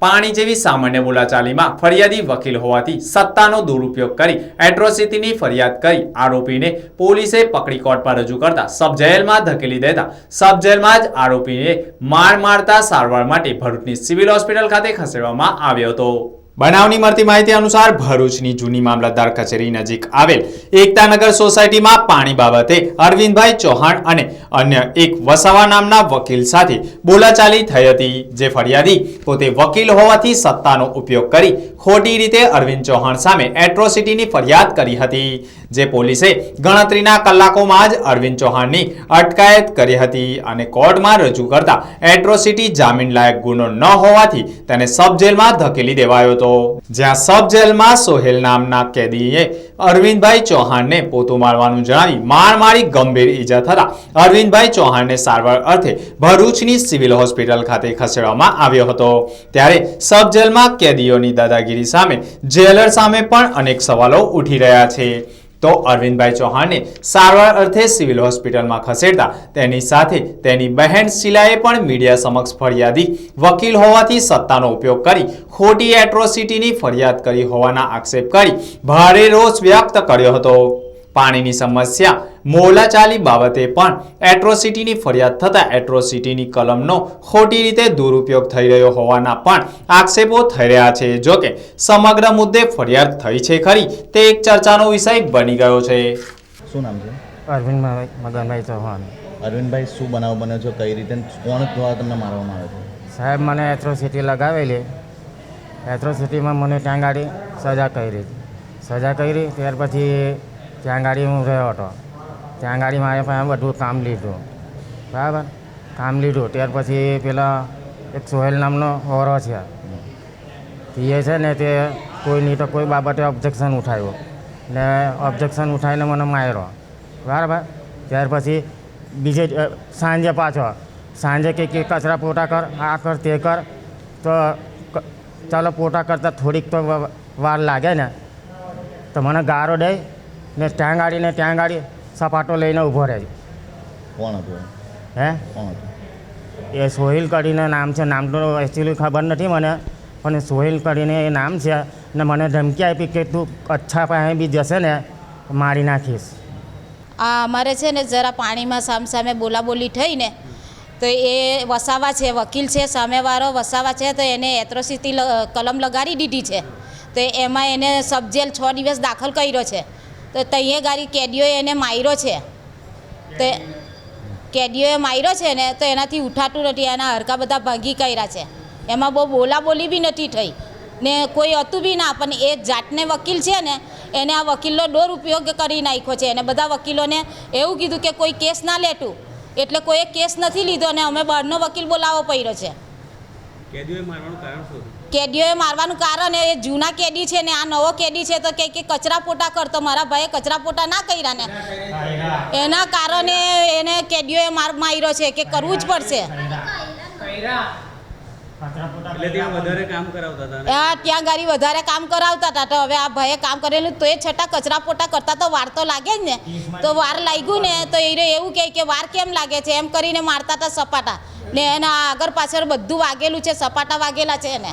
પાણી જેવી સામાન્ય બોલાચાલીમાં ફરિયાદી વકીલ હોવાથી સત્તાનો દુરુપયોગ કરી એટ્રોસિટીની ફરિયાદ કરી આરોપીને પોલીસે પકડી કોર્ટમાં રજૂ કરતા સબ જેલમાં ધકેલી દેતા સબ જેલમાં જ આરોપીને માર મારતા સારવાર માટે ભરૂચની સિવિલ હોસ્પિટલ ખાતે ખસેડવામાં આવ્યો હતો। બનાવની મળતી માહિતી અનુસાર ભરૂચની જૂની મામલતદાર કચેરી નજીક આવેલ એકતાનગર સોસાયટીમાં પાણી બાબતે અરવિંદભાઈ ચૌહાણ અને અન્ય એક વસાવા નામના વકીલ સાથે બોલાચાલી થઈ હતી, જે ફરિયાદી પોતે વકીલ હોવાથી સત્તાનો ઉપયોગ કરી ખોટી રીતે અરવિંદ ચૌહાણ સામે એટ્રોસિટીની ફરિયાદ કરી હતી, જે પોલીસે ગણતરીના કલાકોમાં જ અરવિંદ ચૌહાણની અટકાયત કરી હતી અને કોર્ટમાં રજૂ કરતા એટ્રોસિટી જામીન લાયક ગુનો ન હોવાથી તેને સબ જેલમાં ધકેલી દેવાયો હતો, જ્યાં સબ જેલમાં સોહેલ નામના કેદીએ અરવિંદભાઈ ચૌહાણને પોતું મારવાનું જણાવી માર મારી ગંભીર ઈજા થતા અરવિંદભાઈ ચૌહાણને સારવાર અર્થે ભરૂચની સિવિલ હોસ્પિટલ ખાતે ખસેડવામાં આવ્યો હતો। ત્યારે સબ જેલમાં કેદીઓની દાદાગીરી સામે જેલર સામે પણ અનેક સવાલો ઉઠી રહ્યા છે, તો અરવિંદભાઈ ચૌહાણને સારવાર અર્થે સિવિલ હોસ્પિટલમાં ખસેડતા તેની સાથે તેની બહેન શીલાએ પણ મીડિયા સમક્ષ ફરિયાદી વકીલ હોવાથી સત્તાનો ઉપયોગ કરી ખોટી એટ્રોસિટીની ફરિયાદ કરી હોવાના આક્ષેપ કરી ભારે રોષ વ્યક્ત કર્યો હતો। પાણીની સમસ્યા બોલાચાલી બાબતે પણ એટ્રોસિટીની ફરિયાદ થતા એટ્રોસિટીની કલમનો ખોટી રીતે દુરુપયોગ થઈ રહ્યો હોવાના પણ આક્ષેપો થઈ રહ્યા છે। જો કે સમગ્ર મુદ્દે ફરિયાદ થઈ છે ખરી તે એક ચર્ચાનો વિષય બની ગયો છે। શું નામ છે? અરવિંદભાઈ મગનભાઈ ચૌહાણ। અરવિંદભાઈ, શું બનાવ બન્યો છે? કઈ રીતે કોણ દ્વારા તમને મારવામાં આવે છે? સાહેબ, મને એટ્રોસિટી લગાવેલી, એટ્રોસિટીમાં મને ત્યાં ગાડી સજા કરી, ત્યાર પછી ત્યાં ગાડી હું રહ્યો હતો, ત્યાં ગાડી મારે પાસે બધું કામ લીધું, બરાબર, કામ લીધું ત્યાર પછી પેલા એક સોહેલ નામનો ઓરો છે એ છે ને તે કોઈની તો કોઈ બાબતે ઓબ્જેક્શન ઉઠાવ્યું ને ઓબ્જેક્શન ઉઠાવીને મને માર્યો, બરાબર। ત્યાર પછી બીજે સાંજે કે કચરા પોતા કર, આ કર તે કર, તો ચાલો પોતા કરતાં થોડીક તો વાર લાગે ને, તો મને ગારો દે ને ત્યાં ગાડી સપાટો લઈને ઊભો રહે। કોણ હતું? હે, કોણ હતું? એ સોહિલ કરીને નામ છે, નામ તો એકચ્યુઅલી ખબર નથી મને, પણ સોહિલ કરીને એ નામ છે ને મને ધમકી આપી કે તું અચ્છા પાસે બી જશે ને મારી નાખીશ। આ અમારે છે ને જરા પાણીમાં સામસામે બોલાબોલી થઈ ને, તો એ વસાવા છે, વકીલ છે, સામેવાળો વસાવા છે, તો એને એટ્રોસિટી કલમ લગાડી દીધી છે, તો એમાં એને સબ જેલ 6 દિવસ દાખલ કર્યો છે, તો તઈએ ગાડી કેદીઓએ એને માર્યો છે, તો કેદીઓએ માર્યો છે ને તો એનાથી ઉઠાતું નથી, એના હરકા બધા ભાંગી કર્યા છે, એમાં બહુ બોલાબોલી બી નથી થઈ ને કોઈ હતું બી ના, પણ એ જાતને વકીલ છે ને એને આ વકીલનો દુરુપયોગ કરી નાખ્યો છે, એને બધા વકીલોને એવું કીધું કે કોઈ કેસ ના લેતું, એટલે કોઈએ કેસ નથી લીધો અને અમે બહારનો વકીલ બોલાવવો પડ્યો છે। કેદીઓએ મારવાનું કારણ એ જૂના કેદી છે ને આ નવો કેદી છે, તો કે કચરા પોતા કરતો, મારા ભાઈએ કચરા પોતા ના કર્યા ને એના કારણે એને કેદીઓએ માર્યો છે કે કરવું જ પડશે। ત્યાં ગાડી વધારે કામ કરાવતા હતા, તો હવે આ ભાઈએ કામ કરેલું તો એ છતાં કચરા પોતા કરતા તો વાર તો લાગે જ ને, તો વાર લાગ્યું ને તો એ એવું કહે કે વાર કેમ લાગે છે એમ કરીને મારતા હતા સપાટા ને, એના આગળ પાછળ બધું વાગેલું છે, સપાટા વાગેલા છે એને।